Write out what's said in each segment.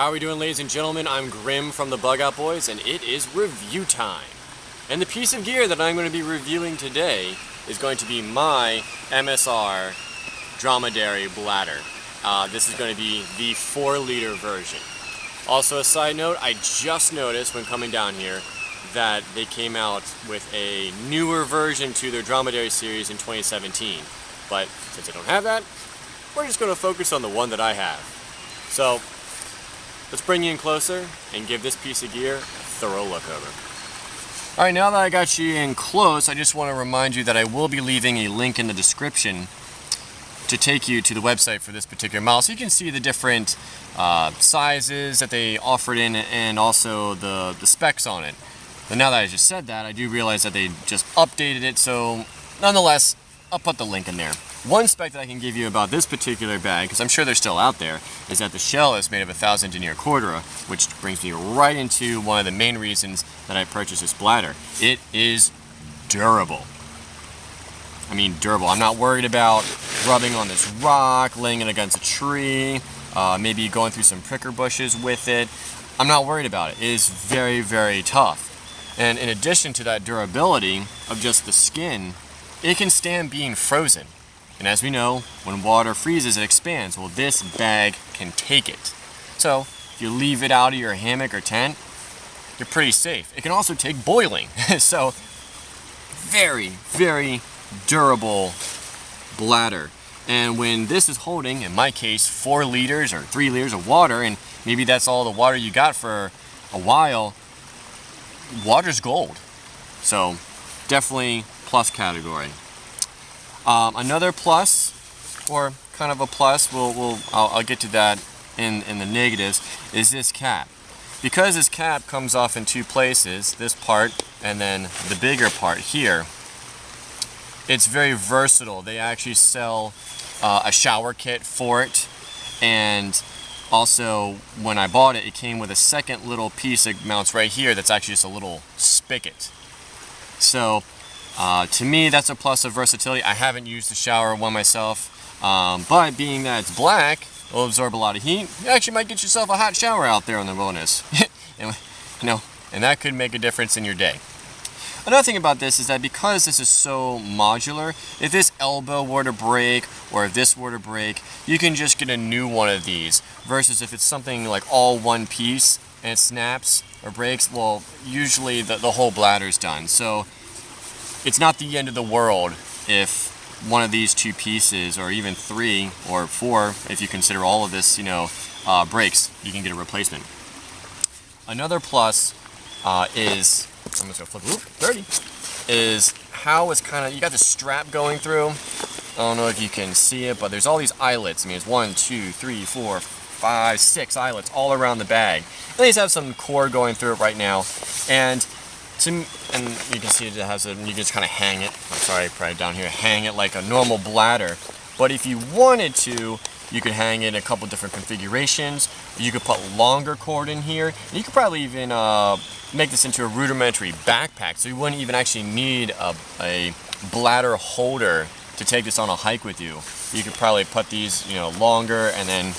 How are we doing, ladies and gentlemen? I'm Grimm from the Bug Out Boys, and it is review time. And the piece of gear that I'm going to be reviewing today is going to be my MSR Dromedary Bladder. This is going to be the 4-liter version. Also, a side note, I just noticed when coming down here that they came out with a newer version to their Dromedary series in 2017. But since I don't have that, we're just going to focus on the one that I have. So, let's bring you in closer and give this piece of gear a thorough look over. Alright, now that I got you in close, I just want to remind you that I will be leaving a link in the description to take you to the website for this particular model, so you can see the different sizes that they offered in and also the specs on it. But now that I just said that, I do realize that they just updated it, so nonetheless, I'll put the link in there. One spec that I can give you about this particular bag, because I'm sure they're still out there, is that the shell is made of 1,000 denier cordura, which brings me right into one of the main reasons that I purchased this bladder. It is durable. I mean durable. I'm not worried about rubbing on this rock, laying it against a tree, maybe going through some pricker bushes with it. I'm not worried about it. It is very, very tough. And in addition to that durability of just the skin, it can stand being frozen. And as we know, when water freezes, it expands. Well, this bag can take it. So, if you leave it out of your hammock or tent, you're pretty safe. It can also take boiling. So, very, very durable bladder. And when this is holding, in my case, 4 liters or 3 liters of water, and maybe that's all the water you got for a while, water's gold. So, definitely plus category. Another plus, or kind of a plus, I'll get to that in the negatives, is this cap. Because this cap comes off in 2 places, this part and then the bigger part here, it's very versatile. They actually sell a shower kit for it, and also when I bought it, it came with a second little piece that mounts right here that's actually just a little spigot. So to me, that's a plus of versatility. I haven't used the shower one myself, but being that it's black, it'll absorb a lot of heat. You actually might get yourself a hot shower out there in the wilderness. and that could make a difference in your day. Another thing about this is that because this is so modular, if this elbow were to break or if this were to break, you can just get a new one of these. Versus if it's something like all one piece and it snaps or breaks, well, usually the whole bladder's done. So it's not the end of the world if one of these 2 pieces, or even 3 or 4, if you consider all of this, breaks. You can get a replacement. Another plus is, I'm just gonna flip it, dirty, is how it's kind of, you got the strap going through. I don't know if you can see it, but there's all these eyelets. I mean, it's 1, 2, 3, 4, 5, 6 eyelets all around the bag. They just have some cord going through it right now, and you can see it has you can just kind of hang it. I'm sorry, probably down here, hang it like a normal bladder. But if you wanted to, you could hang it in a couple different configurations. You could put longer cord in here. And you could probably even make this into a rudimentary backpack, so you wouldn't even actually need a bladder holder to take this on a hike with you. You could probably put these, longer and then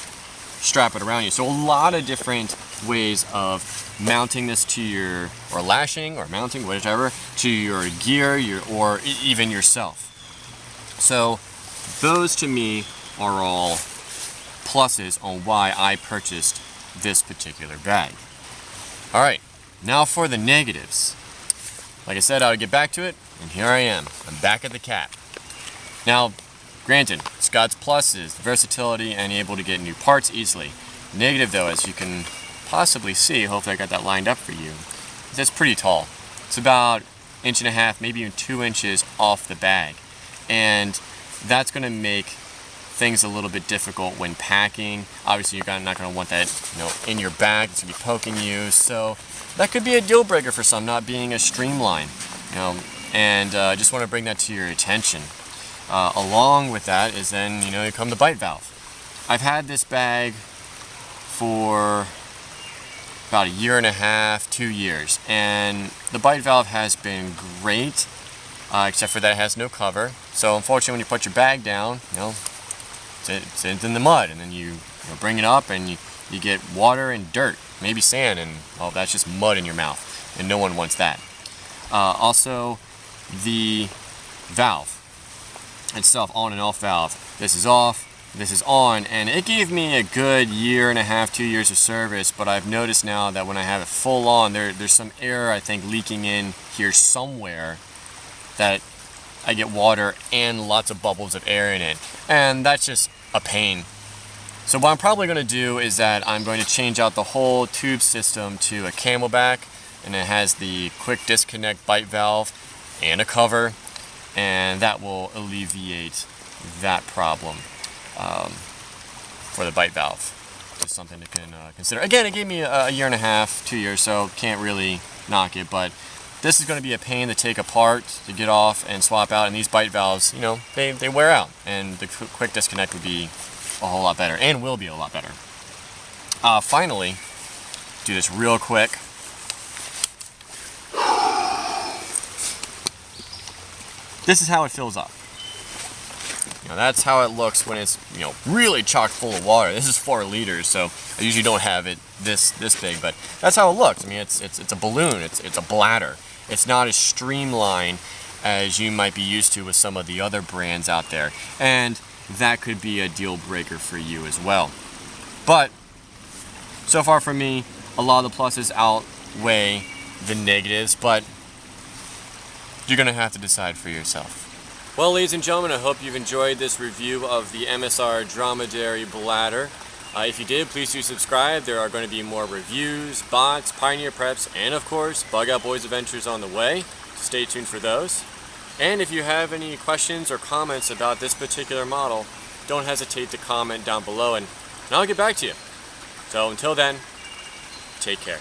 strap it around you. So a lot of different ways of mounting this to your, or lashing or mounting, whatever, to your gear, or even yourself. So those to me are all pluses on why I purchased this particular bag. Alright, now for the negatives. Like I said, I would get back to it, and here I am. I'm back at the cap. Now, granted, it's got its pluses, versatility, and able to get new parts easily. Negative though, as you can possibly see, hopefully I got that lined up for you, it's pretty tall. It's about 1.5 inches, maybe even 2 inches off the bag. And that's going to make things a little bit difficult when packing. Obviously you're not going to want that in your bag. It's going to be poking you. So that could be a deal breaker for some, not being as streamlined. And I just want to bring that to your attention. Along with that is then, you come the bite valve. I've had this bag for about 1.5 to 2 years, and the bite valve has been great, except for that it has no cover. So unfortunately, when you put your bag down, it's in the mud, and then you bring it up and you You get water and dirt, maybe sand, and well, that's just mud in your mouth, and no one wants that. Also, the valve itself, on and off valve. This is off, this is on, and it gave me a good 1.5 to 2 years of service, but I've noticed now that when I have it full on, there's some air, I think, leaking in here somewhere that I get water and lots of bubbles of air in it, and that's just a pain. So what I'm probably going to do is that I'm going to change out the whole tube system to a Camelback, and it has the quick disconnect bite valve and a cover, and that will alleviate that problem for the bite valve. Just something to consider. Again, it gave me a 1.5 to 2 years, so can't really knock it, but this is going to be a pain to take apart, to get off and swap out, and these bite valves, you know, they wear out, and the quick disconnect would be a whole lot better, and will be a lot better. Finally, do this real quick. This is how it fills up. You know, that's how it looks when it's, you know, really chock full of water. This is 4 liters, so I usually don't have it this big, but that's how it looks. I mean, it's a balloon. It's a bladder. It's not as streamlined as you might be used to with some of the other brands out there, and that could be a deal breaker for you as well. But so far for me, a lot of the pluses outweigh the negatives, but you're gonna have to decide for yourself. Well, ladies and gentlemen, I hope you've enjoyed this review of the MSR Dromedary Bladder. If you did, please do subscribe. There are going to be more reviews, bots, Pioneer preps, and of course, Bug Out Boys adventures on the way. Stay tuned for those. And if you have any questions or comments about this particular model, don't hesitate to comment down below, and I'll get back to you. So until then, take care.